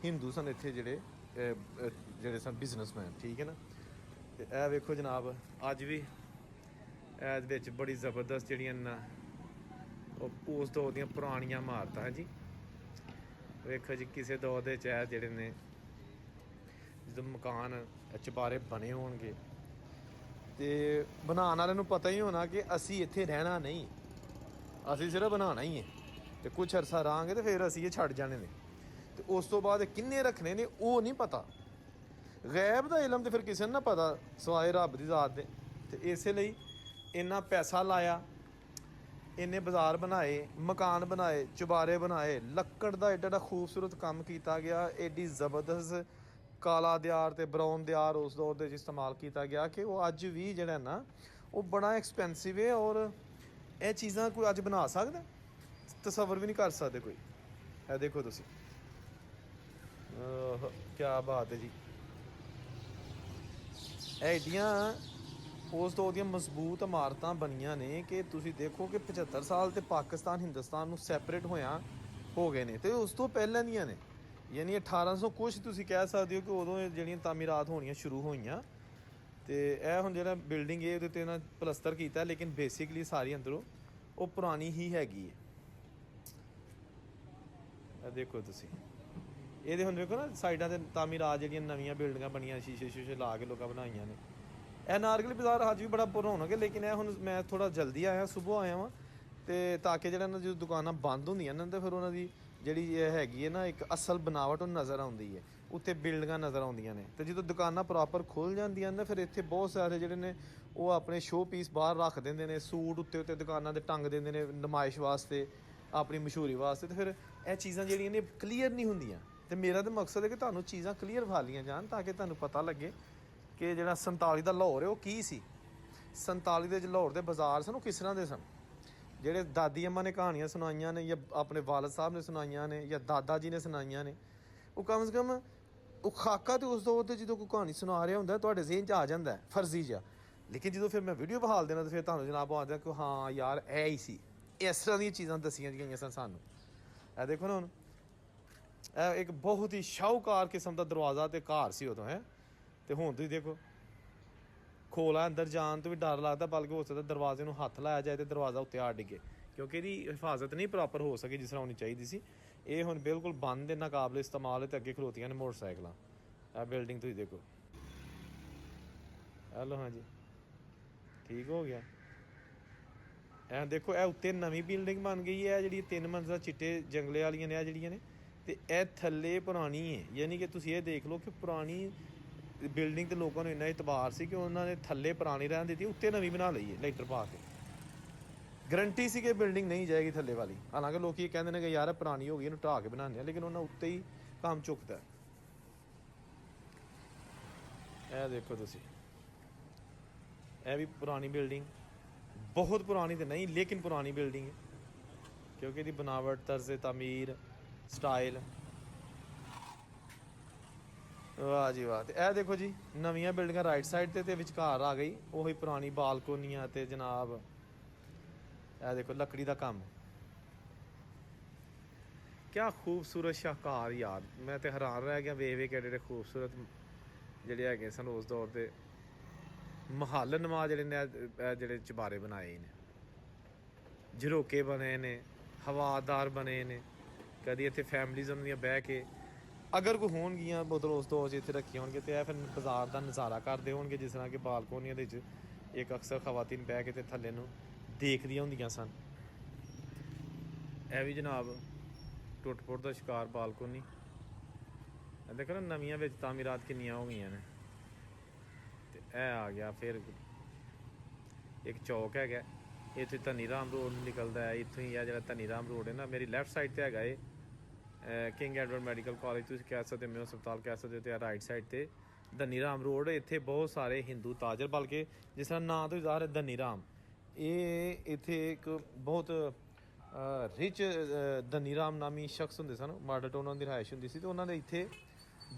ਹਿੰਦੂ ਸਨ ਇੱਥੇ ਜਿਹੜੇ ਸਨ ਬਿਜ਼ਨਸਮੈਨ, ਠੀਕ ਹੈ ਨਾ। ਤੇ ਇਹ ਵੇਖੋ ਜਨਾਬ, ਅੱਜ ਵੀ ਇਹਦੇ ਵਿੱਚ ਬੜੀ ਜ਼ਬਰਦਸਤ ਜਿਹੜੀਆਂ ਨਾ ਉਹ ਉਸ ਦੌਰ ਦੀਆਂ ਪੁਰਾਣੀਆਂ ਇਮਾਰਤਾਂ ਹੈ ਜੀ। ਵੇਖੋ ਜੀ, ਕਿਸੇ ਦੌਰ ਦੇ ਚ ਇਹ ਜਿਹੜੇ ਨੇ ਜਦੋਂ ਮਕਾਨ ਚੁਬਾਰੇ ਬਣੇ ਹੋਣਗੇ ਤੇ ਬਣਾਉਣ ਵਾਲਿਆਂ ਨੂੰ ਪਤਾ ਹੀ ਹੋਣਾ ਕਿ ਅਸੀਂ ਇੱਥੇ ਰਹਿਣਾ ਨਹੀਂ, ਅਸੀਂ ਸਿਰਫ ਬਣਾਉਣਾ ਹੀ ਹੈ ਤੇ ਕੁਛ ਅਰਸਾ ਰਹਾਂਗੇ ਤੇ ਫਿਰ ਅਸੀਂ ਇਹ ਛੱਡ ਜਾਣੇ ਨੇ। ਤੇ ਉਸ ਤੋਂ ਬਾਅਦ ਕਿੰਨੇ ਰੱਖਣੇ ਨੇ ਉਹ ਨਹੀਂ ਪਤਾ। ਗੈਬ ਦਾ ਇਲਮ ਤੇ ਫਿਰ ਕਿਸੇ ਨੂੰ ਨਾ ਪਤਾ ਸਿਵਾਏ ਰੱਬ ਦੀ ਜ਼ਾਤ ਦੇ। ਤੇ ਇਸੇ ਲਈ ਇੰਨਾ ਪੈਸਾ ਲਾਇਆ, ਇੰਨੇ ਬਾਜ਼ਾਰ ਬਣਾਏ, ਮਕਾਨ ਬਣਾਏ, ਚੁਬਾਰੇ ਬਣਾਏ, ਲੱਕੜ ਦਾ ਏਡਾ ਖੂਬਸੂਰਤ ਕੰਮ ਕੀਤਾ ਗਿਆ, ਏਡੀ ਜ਼ਬਰਦਸਤ ਕਾਲਾ ਦਿਆਰ ਤੇ ਬਰਾਊਨ ਦਿਆਰ ਉਸ ਦੌਰ ਦੇ 'ਚ ਇਸਤੇਮਾਲ ਕੀਤਾ ਗਿਆ ਕਿ ਉਹ ਅੱਜ ਵੀ ਜਿਹੜਾ ਨਾ ਉਹ ਬੜਾ ਐਕਸਪੈਂਸਿਵ ਹੈ। ਔਰ ਇਹ ਚੀਜ਼ਾਂ ਕੋਈ ਅੱਜ ਬਣਾ ਸਕਦਾ? ਤਸੱਵਰ ਵੀ ਨਹੀਂ ਕਰ ਸਕਦੇ ਕੋਈ। ਇਹ ਦੇਖੋ ਤੁਸੀਂ, ਕੀ ਬਾਤ ਹੈ ਜੀ। ਐਡੀਆਂ ਉਸ ਤੋਂ ਉਹਦੀਆਂ ਮਜ਼ਬੂਤ ਇਮਾਰਤਾਂ ਬਣੀਆਂ ਨੇ ਕਿ ਤੁਸੀਂ ਦੇਖੋ ਕਿ 75 ਸਾਲ ਤੇ ਪਾਕਿਸਤਾਨ ਹਿੰਦੁਸਤਾਨ ਨੂੰ ਸੈਪਰੇਟ ਹੋ ਗਏ ਨੇ, ਤੇ ਉਸ ਤੋਂ ਪਹਿਲਾਂ ਦੀਆਂ ਨੇ, ਯਾਨੀ 1800 ਕੁਛ ਤੁਸੀਂ ਕਹਿ ਸਕਦੇ ਹੋ ਕਿ ਉਦੋਂ ਜਿਹੜੀਆਂ ਤਾਮੀਰਾਤ ਹੋਣੀਆਂ ਸ਼ੁਰੂ ਹੋਈਆਂ। ਤੇ ਇਹ ਹੁਣ ਜਿਹੜਾ ਬਿਲਡਿੰਗ ਹੈ ਉਹਦੇ 'ਤੇ ਇਹਨਾਂ ਪਲਸਤਰ ਕੀਤਾ, ਲੇਕਿਨ ਬੇਸਿਕਲੀ ਸਾਰੀ ਅੰਦਰੋਂ ਉਹ ਪੁਰਾਣੀ ਹੀ ਹੈਗੀ ਹੈ। ਇਹ ਦੇਖੋ ਤੁਸੀਂ, ਇਹਦੇ ਹੁਣ ਵੇਖੋ ਨਾ ਸਾਈਡਾਂ 'ਤੇ ਤਾਮੀਰਾਤ ਜਿਹੜੀਆਂ ਨਵੀਆਂ ਬਿਲਡਿੰਗਾਂ ਬਣੀਆਂ, ਸ਼ੀਸ਼ੇ ਲਾ ਕੇ ਲੋਕਾਂ ਬਣਾਈਆਂ ਨੇ। ਇਹ ਅਨਾਰਕਲੀ ਬਾਜ਼ਾਰ ਅੱਜ ਵੀ ਬੜਾ ਰੌਣਕ ਹੈ, ਲੇਕਿਨ ਇਹ ਹੁਣ ਮੈਂ ਥੋੜ੍ਹਾ ਜਲਦੀ ਆਇਆ, ਸੁਬਹ ਆਇਆ ਵਾਂ, ਤੇ ਤਾਂ ਕਿ ਜਿਹੜਾ ਨਾ ਜਦੋਂ ਦੁਕਾਨਾਂ ਬੰਦ ਹੁੰਦੀਆਂ ਨੇ ਤਾਂ ਫਿਰ ਉਹਨਾਂ ਦੀ ਜਿਹੜੀ ਇਹ ਹੈਗੀ ਹੈ ਨਾ ਇੱਕ ਅਸਲ ਬਣਾਵਟ ਉਹ ਨਜ਼ਰ ਆਉਂਦੀ ਹੈ, ਉੱਥੇ ਬਿਲਡਿੰਗਾਂ ਨਜ਼ਰ ਆਉਂਦੀਆਂ ਨੇ। ਤੇ ਜਦੋਂ ਦੁਕਾਨਾਂ ਪ੍ਰੋਪਰ ਖੁੱਲ੍ਹ ਜਾਂਦੀਆਂ ਨੇ ਫਿਰ ਇੱਥੇ ਬਹੁਤ ਸਾਰੇ ਜਿਹੜੇ ਨੇ ਉਹ ਆਪਣੇ ਸ਼ੋਅ ਪੀਸ ਬਾਹਰ ਰੱਖ ਦਿੰਦੇ ਨੇ, ਸੂਟ ਉੱਤੇ ਦੁਕਾਨਾਂ 'ਤੇ ਟੰਗ ਦਿੰਦੇ ਨੇ ਨੁਮਾਇਸ਼ ਵਾਸਤੇ, ਆਪਣੀ ਮਸ਼ਹੂਰੀ ਵਾਸਤੇ। ਤੇ ਫਿਰ ਇਹ ਚੀਜ਼ਾਂ ਜਿਹੜੀਆਂ ਨੇ ਕਲੀਅਰ ਨਹੀਂ ਹੁੰਦੀਆਂ। ਤੇ ਮੇਰਾ ਤਾਂ ਮਕਸਦ ਹੈ ਕਿ ਤੁਹਾਨੂੰ ਚੀਜ਼ਾਂ ਕਲੀਅਰ ਵਿਖਾਲੀਆਂ ਜਾਣ ਤਾਂ ਕਿ ਤੁਹਾਨੂੰ ਪਤਾ ਲੱਗੇ ਕਿ ਜਿਹੜਾ 47 ਦਾ ਲਾਹੌਰ ਹੈ ਉਹ ਕੀ ਸੀ। 47 ਦੇ ਲਾਹੌਰ ਦੇ ਬਾਜ਼ਾਰ ਸਨ ਉਹ ਕਿਸ ਤਰ੍ਹਾਂ ਦੇ ਸਨ। ਜਿਹੜੇ ਦਾਦੀ ਅੰਮਾ ਨੇ ਕਹਾਣੀਆਂ ਸੁਣਾਈਆਂ ਨੇ ਜਾਂ ਆਪਣੇ ਵਾਲਦ ਸਾਹਿਬ ਨੇ ਸੁਣਾਈਆਂ ਨੇ ਜਾਂ ਦਾਦਾ ਜੀ ਨੇ ਸੁਣਾਈਆਂ ਨੇ, ਉਹ ਕਮ ਸੇ ਕਮ ਉਹ ਖਾਕਾ ਤੇ ਉਸ ਦੌਰ 'ਤੇ ਜਦੋਂ ਕੋਈ ਕਹਾਣੀ ਸੁਣਾ ਰਿਹਾ ਹੁੰਦਾ ਤੁਹਾਡੇ ਜ਼ਿਹਨ 'ਚ ਆ ਜਾਂਦਾ ਫਰਜ਼ੀ ਜਿਹਾ। ਲੇਕਿਨ ਜਦੋਂ ਫਿਰ ਮੈਂ ਵੀਡੀਓ ਬਹਾਲ ਦੇਣਾ ਤਾਂ ਫਿਰ ਤੁਹਾਨੂੰ ਜਨਾਬ ਆਉਂਦਾ ਕਿ ਹਾਂ ਯਾਰ ਇਹ ਹੀ ਸੀ, ਇਸ ਤਰ੍ਹਾਂ ਦੀਆਂ ਚੀਜ਼ਾਂ ਦੱਸੀਆਂ ਗਈਆਂ ਸਨ ਸਾਨੂੰ। ਇਹ ਦੇਖੋ ਨਾ ਹੁਣ, ਇਹ ਇੱਕ ਬਹੁਤ ਹੀ ਸ਼ਾਹੂਕਾਰ ਕਿਸਮ ਦਾ ਦਰਵਾਜ਼ਾ ਤੇ ਘਰ ਸੀ ਉਦੋਂ ਹੈ। ਤੇ ਹੁਣ ਤੁਸੀਂ ਦੇਖੋ, ਖੋਲਾ ਅੰਦਰ ਜਾਣ ਤੋਂ ਵੀ ਡਰ ਲੱਗਦਾ, ਬਲਕਿ ਹੋ ਸਕਦਾ ਦਰਵਾਜ਼ੇ ਨੂੰ ਹੱਥ ਲਾਇਆ ਜਾਏ ਤੇ ਦਰਵਾਜ਼ਾ ਉੱਤੇ ਆ ਡਿੱਗੇ, ਕਿਉਂਕਿ ਇਹਦੀ ਹਿਫਾਜ਼ਤ ਨਹੀਂ ਪ੍ਰੋਪਰ ਹੋ ਸਕੀ ਜਿਸ ਤਰ੍ਹਾਂ ਹੋਣੀ ਚਾਹੀਦੀ ਸੀ। ਇਹ ਹੁਣ ਬਿਲਕੁਲ ਬੰਦ ਦੇ ਨਾਕਾਬਲੇ ਇਸਤੇਮਾਲ ਹੈ ਤੇ ਅੱਗੇ ਖਲੋਤੀਆਂ ਨੇ ਮੋਟਰਸਾਈਕਲਾਂ। ਇਹ ਬਿਲਡਿੰਗ ਤੁਸੀਂ ਦੇਖੋ, ਹੈਲੋ ਹਾਂਜੀ ਠੀਕ ਹੋ ਗਿਆ। ਇਹ ਦੇਖੋ, ਇਹ ਉੱਤੇ ਨਵੀਂ ਬਿਲਡਿੰਗ ਬਣ ਗਈ ਹੈ ਜਿਹੜੀ 3 ਮੰਜ਼ਿਲਾ ਚਿੱਟੇ ਜੰਗਲੇ ਵਾਲੀਆਂ ਨੇ, ਇਹ ਜਿਹੜੀਆਂ ਨੇ, ਤੇ ਇਹ ਥੱਲੇ ਪੁਰਾਣੀ ਹੈ। ਯਾਨੀ ਕਿ ਤੁਸੀਂ ਇਹ ਦੇਖ ਲਓ ਕਿ ਪੁਰਾਣੀ ਬਿਲਡਿੰਗ ਤੇ ਲੋਕਾਂ ਨੂੰ ਇੰਨਾ ਇਤਬਾਰ ਸੀ ਕਿ ਉਹਨਾਂ ਨੇ ਥੱਲੇ ਪੁਰਾਣੀ ਰਹਿਣ ਦਿੱਤੀ, ਉੱਤੇ ਨਵੀਂ ਬਣਾ ਲਈ ਹੈ ਲੈਂਟਰ ਪਾ ਕੇ। ਗਰੰਟੀ ਸੀ ਕਿ ਬਿਲਡਿੰਗ ਨਹੀਂ ਜਾਏਗੀ ਥੱਲੇ ਵਾਲੀ। ਹਾਲਾਂਕਿ ਲੋਕੀ ਇਹ ਕਹਿੰਦੇ ਨੇ ਕਿ ਯਾਰ ਇਹ ਪੁਰਾਣੀ ਹੋ ਗਈ, ਇਹਨੂੰ ਢਾਹ ਕੇ ਬਣਾਉਂਦੇ ਆ, ਲੇਕਿਨ ਉਹਨਾਂ ਉੱਤੇ ਹੀ ਕੰਮ ਚੁੱਕਦਾ। ਇਹ ਦੇਖੋ ਤੁਸੀਂ, ਇਹ ਵੀ ਪੁਰਾਣੀ ਬਿਲਡਿੰਗ, ਬਹੁਤ ਪੁਰਾਣੀ ਤਾਂ ਨਹੀਂ ਲੇਕਿਨ ਪੁਰਾਣੀ ਬਿਲਡਿੰਗ ਹੈ, ਕਿਉਂਕਿ ਇਹਦੀ ਬਣਾਵਟ, ਤਰਜ਼ ਤਾਮੀਰ, ਸਟਾਈਲ, ਵਾਹ ਜੀ ਵਾਹ। ਤੇ ਇਹ ਦੇਖੋ ਜੀ, ਨਵੀਆਂ ਬਿਲਡਿੰਗਾਂ ਰਾਈਟ ਸਾਈਡ ਤੇ ਵਿਚਕਾਰ ਆ ਗਈ ਉਹੀ ਪੁਰਾਣੀ ਬਾਲਕੋਨੀਆਂ ਤੇ ਜਨਾਬ ਇਹ ਦੇਖੋ ਲੱਕੜੀ ਦਾ ਕੰਮ। ਕਿਆ ਖੂਬਸੂਰਤ ਸ਼ਾਹਕਾਰ ਯਾਰ, ਮੈਂ ਤੇ ਹੈਰਾਨ ਰਹਿ ਗਿਆ ਵੇਖ ਕਿਹੜੇ ਖੂਬਸੂਰਤ ਜਿਹੜੇ ਹੈਗੇ ਸਨ ਉਸ ਦੌਰ ਦੇ ਮਹੱਲ ਨਮਾ ਜਿਹੜੇ ਨੇ, ਜਿਹੜੇ ਚੁਬਾਰੇ ਬਣਾਏ ਨੇ, ਝਰੋਕੇ ਬਣੇ ਨੇ, ਹਵਾਦਾਰ ਬਣੇ ਨੇ। ਕਦੀ ਇੱਥੇ ਫੈਮਲੀਜ਼ ਉਹਨਾਂ ਦੀਆਂ ਬਹਿ ਕੇ ਅਗਰ ਕੋਈ ਹੋਣਗੀਆਂ ਬੋਤਲ ਉਸ ਦੌਰ 'ਚ ਇੱਥੇ ਰੱਖੀਆਂ ਹੋਣਗੇ ਤੇ ਇਹ ਫਿਰ ਬਾਜ਼ਾਰ ਦਾ ਨਜ਼ਾਰਾ ਕਰਦੇ ਹੋਣਗੇ, ਜਿਸ ਤਰ੍ਹਾਂ ਕਿ ਬਾਲਕੋਨੀਆਂ ਦੇ ਵਿੱਚ ਇੱਕ ਅਕਸਰ ਖਵਾਤੀਨ ਬਹਿ ਕੇ ਤੇ ਥੱਲੇ ਨੂੰ ਦੇਖਦੀਆਂ ਹੁੰਦੀਆਂ ਸਨ। ਇਹ ਵੀ ਜਨਾਬ ਟੁੱਟ-ਫੁੱਟ ਦਾ ਸ਼ਿਕਾਰ ਬਾਲਕੋਨੀ। ਇਹ ਦੇਖੋ ਨਾ ਨਵੀਆਂ ਵਿੱਚ ਤਾਮੀਰਾਤ ਕਿੰਨੀਆਂ ਹੋ ਗਈਆਂ ਨੇ। ਤੇ ਇਹ ਆ ਗਿਆ ਫਿਰ ਇੱਕ ਚੌਕ ਹੈਗਾ, ਇੱਥੇ ਧਨੀ ਰਾਮ ਰੋਡ ਨਿਕਲਦਾ ਹੈ, ਇੱਥੋਂ ਹੀ ਆ ਜਿਹੜਾ ਧਨੀ ਰਾਮ ਰੋਡ ਹੈ ਨਾ, ਮੇਰੀ ਲੈਫਟ ਸਾਈਡ ਤੇ ਹੈਗਾ ਇਹ ਕਿੰਗ ਐਡਵਰਡ ਮੈਡੀਕਲ ਕਾਲਜ ਤੁਸੀਂ ਕਹਿ ਸਕਦੇ ਹੋ, ਮੇਓ ਹਸਪਤਾਲ ਕਹਿ ਸਕਦੇ ਹੋ, ਤੇ ਰਾਈਟ ਸਾਈਡ ਤੇ ਧਨੀ ਰਾਮ ਰੋਡ। ਇੱਥੇ ਬਹੁਤ ਸਾਰੇ ਹਿੰਦੂ ਤਾਜਰ, ਬਲਕਿ ਜਿਸ ਤਰ੍ਹਾਂ ਨਾਂ ਤੋਂ ਜ਼ਾਹਰ ਹੈ ਧਨੀ ਰਾਮ, ਇਹ ਇੱਥੇ ਇੱਕ ਬਹੁਤ ਰਿਚ ਧਨੀ ਰਾਮ ਨਾਮੀ ਸ਼ਖਸ ਹੁੰਦੇ ਸਨ, ਮਾਡਲ ਟਾਊਨ ਉਹਨਾਂ ਦੀ ਰਿਹਾਇਸ਼ ਹੁੰਦੀ ਸੀ, ਤੇ ਉਹਨਾਂ ਦੇ ਇੱਥੇ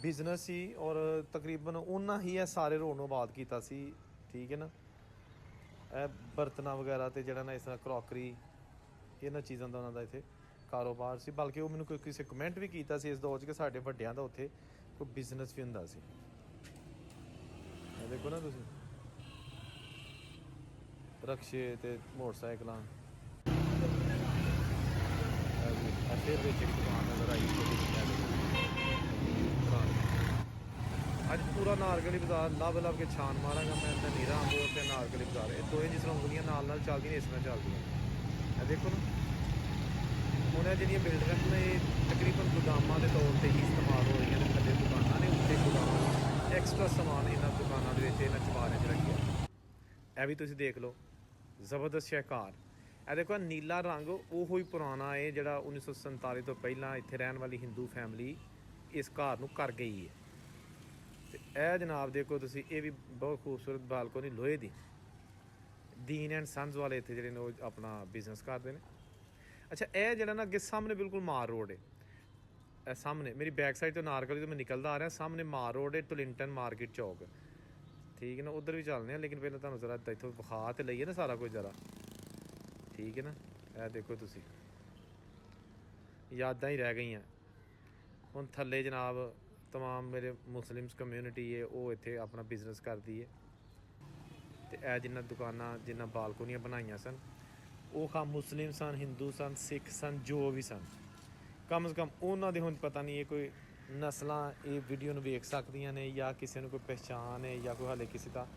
ਬਿਜ਼ਨਸ ਸੀ ਔਰ ਤਕਰੀਬਨ ਉਹਨਾਂ ਹੀ ਇਹ ਸਾਰੇ ਰੋਡ ਨੂੰ ਆਬਾਦ ਕੀਤਾ ਸੀ। ਠੀਕ ਹੈ ਨਾ, ਇਹ ਬਰਤਨਾਂ ਵਗੈਰਾ ਤੇ ਜਿਹੜਾ ਨਾ ਇਸ ਤਰ੍ਹਾਂ ਕਰੋਕਰੀ ਇਹਨਾਂ ਚੀਜ਼ਾਂ ਦਾ ਉਹਨਾਂ ਦਾ ਇੱਥੇ ਕਾਰੋਬਾਰ ਸੀ। ਬਲਕਿ ਉਹ ਮੈਨੂੰ ਕੋਈ ਕਿਸੇ ਕਮੈਂਟ ਵੀ ਕੀਤਾ ਸੀ ਇਸ ਦੌਰ 'ਚ ਕਿ ਸਾਡੇ ਵੱਡਿਆਂ ਦਾ ਉੱਥੇ ਕੋਈ ਬਿਜ਼ਨਸ ਵੀ ਹੁੰਦਾ ਸੀ। ਇਹ ਦੇਖੋ ਨਾ ਤੁਸੀਂ, ਰਕਸ਼ੇ ਤੇ ਮੋਟਰਸਾਈਕਲਾਂ। ਫਿਰ ਵਿੱਚ ਇੱਕ ਦੁਕਾਨ ਨਜ਼ਰ ਆਈ ਅੱਜ ਪੂਰਾ ਨਾਰਗਲੀ ਬਾਜ਼ਾਰ ਲੱਭ ਕੇ ਛਾਨ ਮਾਰਾਂਗਾ ਮੈਂ। ਧਨੀ ਰਾਮ ਰੋਡ ਤੇ ਨਾਰਗਲੀ ਬਾਜ਼ਾਰ, ਇਹ ਦੋਵੇਂ ਜਿਸ ਤਰ੍ਹਾਂ ਉਂਗਲੀਆਂ ਨਾਲ ਚੱਲਦੀਆਂ ਨੇ ਇਸ ਤਰ੍ਹਾਂ ਚੱਲਦੀਆਂ। ਇਹ ਦੇਖੋ ਨਾ, ਹੁਣ ਇਹ ਜਿਹੜੀਆਂ ਬਿਲਡਿੰਗਾਂ ਨੇ ਇਹ ਤਕਰੀਬਨ ਗੋਦਾਮਾਂ ਦੇ ਤੌਰ ਤੇ ਹੀ ਇਸਤੇਮਾਲ ਹੋ ਰਹੀਆਂ ਨੇ। ਥੱਲੇ ਦੁਕਾਨਾਂ ਨੇ, ਉੱਤੇ ਗੋਦਾਮ, ਐਕਸਟਰਾ ਸਮਾਨ ਇਹਨਾਂ ਦੁਕਾਨਾਂ ਦੇ ਵਿੱਚ ਇਹਨਾਂ ਚੁਬਾਰਿਆਂ 'ਚ ਰੱਖਿਆ। ਇਹ ਵੀ ਤੁਸੀਂ ਦੇਖ ਲਓ, ਜ਼ਬਰਦਸਤ ਸ਼ਾਹਕਾਰ। ਇਹ ਦੇਖੋ ਨੀਲਾ ਰੰਗ ਉਹੋ ਹੀ ਪੁਰਾਣਾ ਹੈ ਜਿਹੜਾ 1947 ਤੋਂ ਪਹਿਲਾਂ ਇੱਥੇ ਰਹਿਣ ਵਾਲੀ ਹਿੰਦੂ ਫੈਮਿਲੀ ਇਸ ਘਰ ਨੂੰ ਕਰ ਗਈ ਹੈ। ਤੇ ਇਹ ਜਨਾਬ ਦੇਖੋ ਤੁਸੀਂ, ਇਹ ਵੀ ਬਹੁਤ ਖੂਬਸੂਰਤ ਬਾਲਕੋਨੀ ਲੋਹੇ ਦੀ, ਦੀਨ ਐਂਡ ਸੰਸ ਵਾਲੇ ਇੱਥੇ ਜਿਹੜੇ ਨੇ ਉਹ ਆਪਣਾ ਬਿਜ਼ਨਸ ਕਰਦੇ ਨੇ। ਅੱਛਾ, ਇਹ ਜਿਹੜਾ ਨਾ ਅੱਗੇ ਸਾਹਮਣੇ ਬਿਲਕੁਲ ਮਾਰ ਰੋਡ ਹੈ, ਇਹ ਸਾਹਮਣੇ ਮੇਰੀ ਬੈਕ ਸਾਈਡ ਤੋਂ ਨਾਰਗਲੀ ਤੋਂ ਮੈਂ ਨਿਕਲਦਾ ਆ ਰਿਹਾ, ਸਾਹਮਣੇ ਮਾਰ ਰੋਡ ਹੈ, ਟੁਲਿੰਟਨ ਮਾਰਕੀਟ ਚੌਕ। ਠੀਕ ਹੈ ਨਾ, ਉੱਧਰ ਵੀ ਚੱਲਦੇ ਹਾਂ, ਲੇਕਿਨ ਪਹਿਲਾਂ ਤੁਹਾਨੂੰ ਜ਼ਰਾ ਇੱਥੋਂ ਵਿਖਾ ਤੇ ਲਈਏ ਨਾ ਸਾਰਾ ਕੁਝ ਜ਼ਰਾ। ਠੀਕ ਹੈ ਨਾ, ਇਹ ਦੇਖੋ ਤੁਸੀਂ, ਯਾਦਾਂ ਹੀ ਰਹਿ ਗਈਆਂ। ਹੁਣ ਥੱਲੇ ਜਨਾਬ ਤਮਾਮ ਮੇਰੇ ਮੁਸਲਿਮਸ ਕਮਿਊਨਿਟੀ ਹੈ, ਉਹ ਇੱਥੇ ਆਪਣਾ ਬਿਜ਼ਨਸ ਕਰਦੀ ਹੈ। ਤੇ ਇਹ ਜਿੰਨਾ ਦੁਕਾਨਾਂ, ਜਿੰਨਾ ਬਾਲਕੋਨੀਆਂ ਬਣਾਈਆਂ ਸਨ, ਉਹ ਖਾਂ ਮੁਸਲਿਮ ਸਨ, ਹਿੰਦੂ ਸਨ, ਸਿੱਖ ਸਨ, ਜੋ ਵੀ ਸਨ, ਕਮ ਸੇ ਕਮ ਉਹਨਾਂ ਦੇ ਹੁਣ ਪਤਾ ਨਹੀਂ ਇਹ ਕੋਈ ਨਸਲਾਂ ਇਹ ਵੀਡੀਓ ਨੂੰ ਵੇਖ ਸਕਦੀਆਂ ਨੇ, ਜਾਂ ਕਿਸੇ ਨੂੰ ਕੋਈ ਪਹਿਚਾਣ ਹੈ, ਜਾਂ ਕੋਈ ਹਾਲੇ ਕਿਸੇ ਦਾ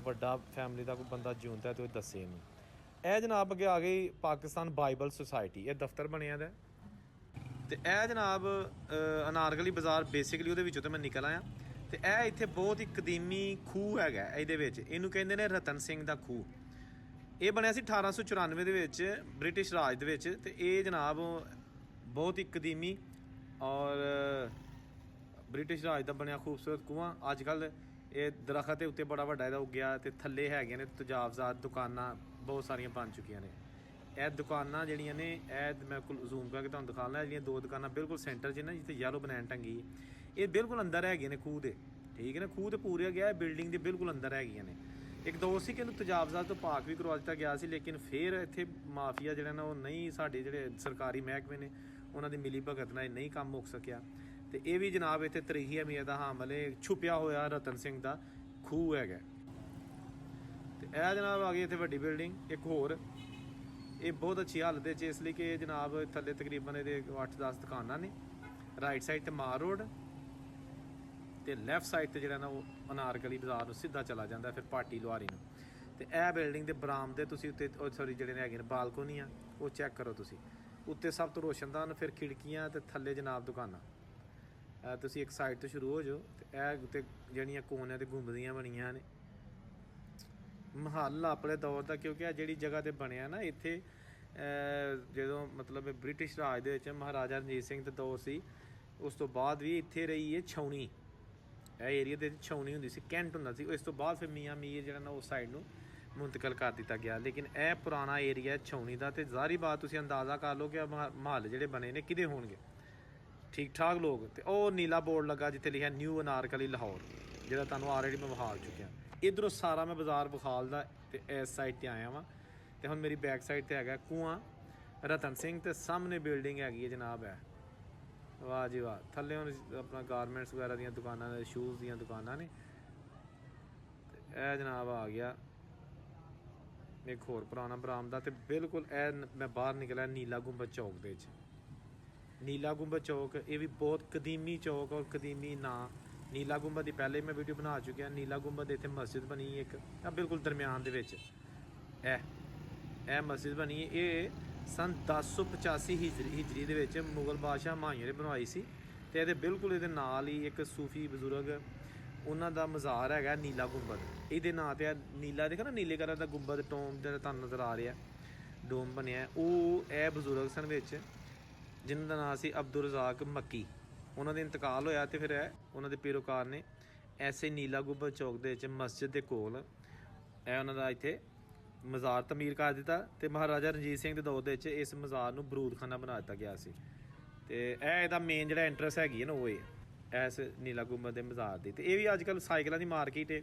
ਵੱਡਾ ਫੈਮਿਲੀ ਦਾ ਕੋਈ ਬੰਦਾ ਜਿਉਂਦਾ ਤੇ ਉਹ ਦੱਸੇ ਇਹਨੂੰ। ਇਹ ਜਨਾਬ ਅੱਗੇ ਆ ਗਈ ਪਾਕਿਸਤਾਨ ਬਾਈਬਲ ਸੁਸਾਇਟੀ, ਇਹ ਦਫ਼ਤਰ ਬਣਿਆ ਦਾ। ਤੇ ਇਹ ਜਨਾਬ ਅਨਾਰਕਲੀ ਬਾਜ਼ਾਰ ਬੇਸਿਕਲੀ ਉਹਦੇ ਵਿੱਚੋਂ ਤਾਂ ਮੈਂ ਨਿਕਲ ਆਇਆ। ਤੇ ਇਹ ਇੱਥੇ ਬਹੁਤ ਹੀ ਕਦੀਮੀ ਖੂਹ ਹੈਗਾ ਇਹਦੇ ਵਿੱਚ, ਇਹਨੂੰ ਕਹਿੰਦੇ ਨੇ ਰਤਨ ਸਿੰਘ ਦਾ ਖੂਹ। ਇਹ ਬਣਿਆ ਸੀ 1894 ਦੇ ਵਿੱਚ ਬ੍ਰਿਟਿਸ਼ ਰਾਜ ਦੇ ਵਿੱਚ। ਤੇ ਇਹ ਜਨਾਬ ਬਹੁਤ ਹੀ ਕਦੀਮੀ ਔਰ ਬ੍ਰਿਟਿਸ਼ ਰਾਜ ਦਾ ਬਣਿਆ ਖੂਬਸੂਰਤ ਖੂਹਾਂ। ਅੱਜ ਕੱਲ੍ਹ ਇਹ ਦਰਖਤ ਦੇ ਉੱਤੇ ਬੜਾ ਵੱਡਾ ਇਹਦਾ ਉੱਗਿਆ, ਤੇ ਥੱਲੇ ਹੈਗੇ ਨੇ ਤਜਾਵਜ਼ਾਤ ਦੁਕਾਨਾਂ ਬਹੁਤ ਸਾਰੀਆਂ ਬਣ ਚੁੱਕੀਆਂ ਨੇ। ਇਹ ਦੁਕਾਨਾਂ ਜਿਹੜੀਆਂ ਨੇ, ਇਹ ਮੈਂ ਜ਼ੂਮ ਕਰਕੇ ਤੁਹਾਨੂੰ ਦਿਖਾ ਲੈਣਾ, ਜਿਹੜੀਆਂ ਦੋ ਦੁਕਾਨਾਂ ਬਿਲਕੁਲ ਸੈਂਟਰ 'ਚ ਨਾ, ਜਿੱਥੇ ਯੈਲੋ ਬਨੈਣ ਟੰਗੀ, ਇਹ ਬਿਲਕੁਲ ਅੰਦਰ ਹੈਗੇ ਨੇ ਖੂਹ ਦੇ। ਠੀਕ ਹੈ ਨਾ, ਖੂਹ ਤੇ ਪੂਰਿਆ ਗਿਆ, ਬਿਲਡਿੰਗ ਦੇ ਬਿਲਕੁਲ ਅੰਦਰ ਹੈਗੀਆਂ ਨੇ। ਇੱਕ ਦੋ ਸੀ ਕਿ ਇਹਨੂੰ ਤਜਾਵਜ਼ਾਤ ਤੋਂ ਪਾਕ ਵੀ ਕਰਵਾ ਦਿੱਤਾ ਗਿਆ ਸੀ, ਲੇਕਿਨ ਫਿਰ ਇੱਥੇ ਮਾਫੀਆ ਜਿਹੜਾ ਨਾ ਉਹ ਨਹੀਂ, ਸਾਡੇ ਜਿਹੜੇ ਸਰਕਾਰੀ ਮਹਿਕਮੇ ਨੇ ਉਹਨਾਂ ਦੀ ਮਿਲੀ ਭਗਤ ਨਾਲ ਨਹੀਂ ਕੰਮ ਮੁੱਕ ਸਕਿਆ। ਤੇ ਇਹ ਵੀ ਜਨਾਬ ਇੱਥੇ ਤਰੀਹੀਆ ਮੀਆਂ ਦਾ ਹਾਮਲੇ ਛੁਪਿਆ ਹੋਇਆ ਰਤਨ ਸਿੰਘ ਦਾ ਖੂਹ ਹੈਗਾ। ਤੇ ਇਹ ਜਨਾਬ ਆ ਗਈ ਇੱਥੇ ਵੱਡੀ ਬਿਲਡਿੰਗ ਇੱਕ ਹੋਰ, ਇਹ ਬਹੁਤ ਅੱਛੀ ਹਾਲਤ ਵਿੱਚ, ਇਸ ਲਈ ਕਿ ਜਨਾਬ ਥੱਲੇ ਤਕਰੀਬਨ ਇਹਦੇ 8-10 ਦੁਕਾਨਾਂ ਨੇ। ਰਾਈਟ ਸਾਈਡ ਤੇ ਮਾਰ ਰੋਡ, ਤੇ ਲੈਫਟ ਸਾਈਡ ਤੇ ਜਿਹੜਾ ਨਾ ਉਹ ਅਨਾਰਕਲੀ ਬਾਜ਼ਾਰ ਨੂੰ ਸਿੱਧਾ ਚਲਾ ਜਾਂਦਾ ਫਿਰ ਪਾਟੀ ਲੁਹਾਰੀ ਨੂੰ। ਤੇ ਇਹ ਬਿਲਡਿੰਗ ਦੇ ਬਰਾਮਦੇ ਤੁਸੀਂ ਉੱਤੇ ਸੌਰੀ ਜਿਹੜੇ ਨੇ ਹੈਗੇ ਨੇ ਬਾਲਕੋਨੀਆਂ, ਉਹ ਚੈੱਕ ਕਰੋ ਤੁਸੀਂ। ਉੱਤੇ ਸਭ ਤੋਂ ਰੋਸ਼ਨਦਾਨ, ਫਿਰ ਖਿੜਕੀਆਂ, ਤੇ ਥੱਲੇ ਜਨਾਬ ਦੁਕਾਨਾਂ। ਤੁਸੀਂ ਇੱਕ ਸਾਈਡ ਤੋਂ ਸ਼ੁਰੂ ਹੋ ਜਾਓ, ਤੇ ਇਹ ਉੱਤੇ ਜਿਹੜੀਆਂ ਕੋਨਿਆਂ ਤੇ ਗੁੰਬਦੀਆਂ ਬਣੀਆਂ ਨੇ, ਮਹੱਲ ਆਪਣੇ ਦੌਰ ਦਾ, ਕਿਉਂਕਿ ਆ ਜਿਹੜੀ ਜਗ੍ਹਾ ਤੇ ਬਣਿਆ ਨਾ ਇੱਥੇ ਜਦੋਂ ਮਤਲਬ ਬ੍ਰਿਟਿਸ਼ ਰਾਜ ਦੇ ਵਿੱਚ ਮਹਾਰਾਜਾ ਰਣਜੀਤ ਸਿੰਘ ਦਾ ਦੌਰ ਸੀ, ਉਸ ਤੋਂ ਬਾਅਦ ਵੀ ਇੱਥੇ ਰਹੀ ਹੈ ਛਾਉਣੀ। ਇਹ ਏਰੀਆ ਦੇ ਵਿੱਚ ਛਾਉਣੀ ਹੁੰਦੀ ਸੀ, ਕੈਂਟ ਹੁੰਦਾ ਸੀ। ਇਸ ਤੋਂ ਬਾਅਦ ਫਿਰ ਮੀਆਂ ਮੀਰ ਜਿਹੜਾ ਨਾ ਉਸ ਸਾਈਡ ਨੂੰ ਮੁੰਤਕਲ ਕਰ ਦਿੱਤਾ ਗਿਆ, ਲੇਕਿਨ ਇਹ ਪੁਰਾਣਾ ਏਰੀਆ ਛਾਉਣੀ ਦਾ। ਤੇ ਜ਼ਾਹਰੀ ਬਾਤ ਤੁਸੀਂ ਅੰਦਾਜ਼ਾ ਕਰ ਲਓ ਕਿ ਮਹੱਲ ਜਿਹੜੇ ਬਣੇ ਨੇ ਕਿਹਦੇ ਹੋਣਗੇ, ਠੀਕ ਠਾਕ ਲੋਕ। ਤੇ ਉਹ ਨੀਲਾ ਬੋਰਡ ਲੱਗਾ ਜਿੱਥੇ ਲਿਖਿਆ ਨਿਊ ਅਨਾਰਕਲੀ ਲਾਹੌਰ, ਜਿਹੜਾ ਤੁਹਾਨੂੰ ਆਲਰੇਡੀ ਮੈਂ ਵਿਖਾ ਚੁੱਕਿਆ। ਇੱਧਰੋਂ ਸਾਰਾ ਮੈਂ ਬਾਜ਼ਾਰ ਵਿਖਾਲਦਾ ਤੇ ਇਸ ਸਾਈਡ ਤੇ ਆਇਆ ਵਾਂ। ਤੇ ਹੁਣ ਮੇਰੀ ਬੈਕ ਸਾਈਡ ਤੇ ਹੈਗਾ ਕੂਆਂ ਰਤਨ ਸਿੰਘ, ਤੇ ਸਾਹਮਣੇ ਬਿਲਡਿੰਗ ਹੈਗੀ ਹੈ ਜਨਾਬ। ਹੈ ਵਾਹ ਜੀ ਵਾਹ। ਥੱਲੇ ਹੁਣ ਆਪਣਾ ਗਾਰਮੈਂਟਸ ਵਗੈਰਾ ਦੀਆਂ ਦੁਕਾਨਾਂ ਨੇ, ਸ਼ੂਜ਼ ਦੀਆਂ ਦੁਕਾਨਾਂ ਨੇ। ਤੇ ਇਹ ਜਨਾਬ ਆ ਗਿਆ ਇੱਕ ਹੋਰ ਪੁਰਾਣਾ ਬਰਾਮਦਾ। ਤੇ ਬਿਲਕੁਲ ਇਹ ਮੈਂ ਬਾਹਰ ਨਿਕਲਿਆ ਨੀਲਾ ਗੁੰਬਦ ਚੌਕ ਦੇ ਵਿੱਚ। ਨੀਲਾ ਗੁੰਬਦ ਚੌਕ ਇਹ ਵੀ ਬਹੁਤ ਕਦੀਮੀ ਚੌਕ ਔਰ ਕਦੀਮੀ ਨਾਂ। ਨੀਲਾ ਗੁੰਬਦ ਦੀ ਪਹਿਲੇ ਮੈਂ ਵੀਡੀਓ ਬਣਾ ਚੁੱਕਿਆ। ਨੀਲਾ ਗੁੰਬਦ ਇੱਥੇ ਮਸਜਿਦ ਬਣੀ ਇੱਕ ਆ ਬਿਲਕੁਲ ਦਰਮਿਆਨ ਦੇ ਵਿੱਚ। ਇਹ ਮਸਜਿਦ ਬਣੀ ਇਹ ਸਨ 1085 ਹਿਜਰੀ ਦੇ ਵਿੱਚ ਮੁਗਲ ਬਾਦਸ਼ਾਹ ਹੁਮਾਯੂੰ ਨੇ ਬਣਵਾਈ ਸੀ। ਤੇ ਇਹਦੇ ਬਿਲਕੁਲ ਇਹਦੇ ਨਾਲ ਹੀ ਇੱਕ ਸੂਫੀ ਬਜ਼ੁਰਗ, ਉਹਨਾਂ ਦਾ ਮਜ਼ਾਰ ਹੈਗਾ ਨੀਲਾ ਗੁੰਬਦ। ਇਹਦੇ ਨਾਂ ਤੇ ਨੀਲਾ ਦੇਖੋ ਨਾ, ਨੀਲੇ ਕਲਰ ਦਾ ਗੁੰਬਦ ਟੋਮ ਜਿਹੜਾ ਤੁਹਾਨੂੰ ਨਜ਼ਰ ਆ ਰਿਹਾ ਡੋਮ ਬਣਿਆ, ਉਹ ਇਹ ਬਜ਼ੁਰਗ ਸਨ ਵਿੱਚ, ਜਿਨ੍ਹਾਂ ਦਾ ਨਾਂ ਸੀ ਅਬਦੁਲ ਰਜ਼ਾਕ ਮੱਕੀ। ਉਹਨਾਂ ਦੇ ਇੰਤਕਾਲ ਹੋਇਆ ਤੇ ਫਿਰ ਉਹਨਾਂ ਦੇ ਪੈਰੋਕਾਰ ਨੇ ਐਸੇ ਨੀਲਾ ਗੁੰਬਦ ਚੌਕ ਦੇ ਵਿੱਚ ਮਸਜਿਦ ਦੇ ਕੋਲ ਇਹ ਉਹਨਾਂ ਦਾ ਇੱਥੇ ਮਜ਼ਾਰ ਤਮੀਰ ਕਰ ਦਿੱਤਾ। ਤੇ ਮਹਾਰਾਜਾ ਰਣਜੀਤ ਸਿੰਘ ਦੇ ਦੌਰ ਦੇ ਵਿੱਚ ਇਸ ਮਜ਼ਾਰ ਨੂੰ ਬਰੂਦਖਾਨਾ ਬਣਾ ਦਿੱਤਾ ਗਿਆ ਸੀ। ਤੇ ਇਹਦਾ ਮੇਨ ਜਿਹੜਾ ਐਂਟਰੈਂਸ ਹੈਗੀ ਹੈ ਨਾ, ਉਹ ਇਸ ਨੀਲਾ ਗੁੰਬਦ ਦੇ ਮਜ਼ਾਰ ਦੀ। ਤੇ ਇਹ ਵੀ ਅੱਜ ਕੱਲ੍ਹ ਸਾਈਕਲਾਂ ਦੀ ਮਾਰਕੀਟ ਹੈ।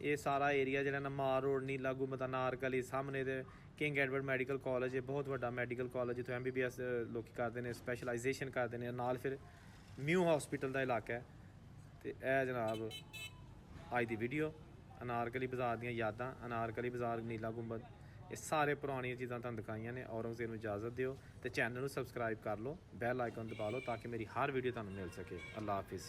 ਇਹ ਸਾਰਾ ਏਰੀਆ ਜਿਹੜਾ ਨਾ ਮਾਰ ਰੋਡ, ਨੀਲਾ ਗੁੰਬਦ, ਅਨਾਰਕਲੀ, ਸਾਹਮਣੇ ਦੇ ਕਿੰਗ ਐਡਵਰਡ ਮੈਡੀਕਲ ਕਾਲਜ ਹੈ, ਬਹੁਤ ਵੱਡਾ ਮੈਡੀਕਲ ਕਾਲਜ, ਜਿੱਥੋਂ MBBS ਲੋਕੀ ਕਰਦੇ ਨੇ, ਸਪੈਸ਼ਲਾਈਜੇਸ਼ਨ ਕਰਦੇ ਨੇ। ਨਾਲ ਫਿਰ ਮਿਊ ਹਸਪੀਟਲ ਦਾ ਇਲਾਕਾ ਹੈ। ਤੇ ਇਹ ਜਨਾਬ ਅੱਜ ਦੀ ਵੀਡੀਓ ਅਨਾਰਕਲੀ ਬਾਜ਼ਾਰ ਦੀਆਂ ਯਾਦਾਂ, ਅਨਾਰਕਲੀ ਬਾਜ਼ਾਰ, ਨੀਲਾ ਗੁੰਬਦ, ਇਹ ਸਾਰੇ ਪੁਰਾਣੀਆਂ ਚੀਜ਼ਾਂ ਤੁਹਾਨੂੰ ਦਿਖਾਈਆਂ ਨੇ। ਔਰੰਗਜ਼ੇਬ ਨੂੰ ਇਜਾਜ਼ਤ ਦਿਓ ਤੇ ਚੈਨਲ ਨੂੰ ਸਬਸਕ੍ਰਾਈਬ ਕਰ ਲਓ, ਬੈਲ ਆਈਕਨ ਦਬਾ ਲਓ ਤਾਂ ਕਿ ਮੇਰੀ ਹਰ ਵੀਡੀਓ ਤੁਹਾਨੂੰ ਮਿਲ ਸਕੇ। ਅੱਲਾ ਹਾਫਿਜ਼।